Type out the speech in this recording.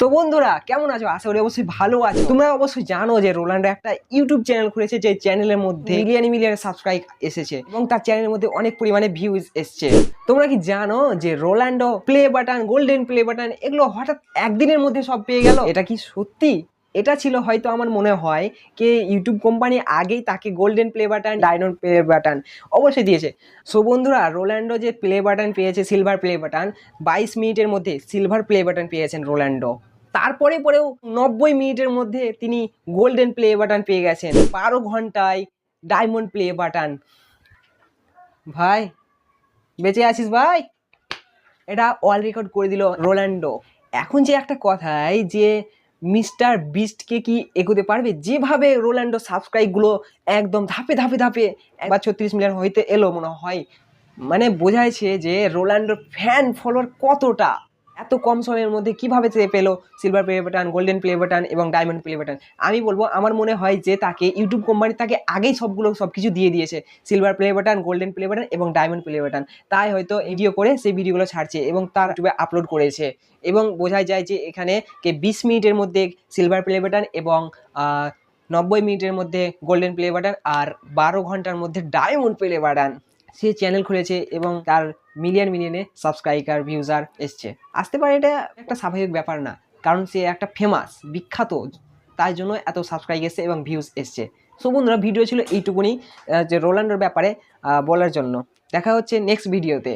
তো বন্ধুরা কেমন আছো? আশা করি অবশ্যই ভালো আছো। তোমরা অবশ্যই জানো যে রোনাল্ডো একটা ইউটিউব চ্যানেল খুলেছে, যে চ্যানেলের মধ্যে মিলিয়ন সাবস্ক্রাইব এসেছে এবং তার চ্যানেলের মধ্যে অনেক পরিমাণে ভিউজ এসছে। তোমরা কি জানো যে Ronaldo play button, golden play button এগুলো হঠাৎ একদিনের মধ্যে সব পেয়ে গেল? এটা কি সত্যি? এটা ছিল হয়তো আমার মনে হয় যে ইউটিউব কোম্পানি আগেই তাকে golden play button, diamond play button অবশ্যই দিয়েছে। সো বন্ধুরা, রোনাল্ডো যে প্লে বাটন পেয়েছে, সিলভার প্লে বাটন, 22 মিনিটের মধ্যে সিলভার প্লে বাটন পেয়েছেন রোনাল্ডো। তারপরে পরেও 90 মিনিটের মধ্যে তিনি গোল্ডেন প্লে বাটন পেয়ে গেছেন। 12 ঘন্টায় ডায়মন্ড প্লে বাটন। ভাই বেঁচে আছিস ভাই? এটা ওয়ার্ল্ড রেকর্ড করে দিল রোনাল্ডো। এখন যে একটা কথাই যে মিস্টার বিস্টকে কি এগোতে পারবে? যেভাবে রোনাল্ডো সাবস্ক্রাইবগুলো একদম ধাপে ধাপে ধাপে একবার 36 মিলিয়ন হইতে এলো মনে হয়, মানে বোঝাইছে যে রোনাল্ডোর ফ্যান ফলোয়ার কতটা। এত কম সময়ের মধ্যে কিভাবে সে পেলো silver play button, golden play button এবং ডায়মন্ড প্লে বাটন? আমি বলবো, আমার মনে হয় যে তাকে ইউটিউব কোম্পানি তাকে আগেই সবকিছু দিয়ে দিয়েছে, silver play button, golden play button এবং ডায়মন্ড প্লে বাটন। তাই হয়তো ভিডিও করে সেই ভিডিওগুলো ছাড়ছে এবং তার ইউটিউবে আপলোড করেছে এবং বোঝাই যায় যে এখানে 20 মিনিটের মধ্যে সিলভার প্লে বাটন এবং 90 মিনিটের মধ্যে গোল্ডেন প্লে বাটন আর 12 ঘন্টার মধ্যে ডায়মন্ড প্লে বাটন। সে চ্যানেল খুলেছে এবং তার মিলিয়নে সাবস্ক্রাইবার ভিউজার এসছে। আসতে পারে, এটা একটা স্বাভাবিক ব্যাপার না, কারণ সে একটা ফেমাস, বিখ্যাত, তাই জন্য এত সাবস্ক্রাইব এসছে এবং ভিউজ এসছে। সো বন্ধুরা, ভিডিও ছিল এইটুকুনি যে রোনাল্ডোর ব্যাপারে বলার জন্য। দেখা হচ্ছে নেক্সট ভিডিওতে।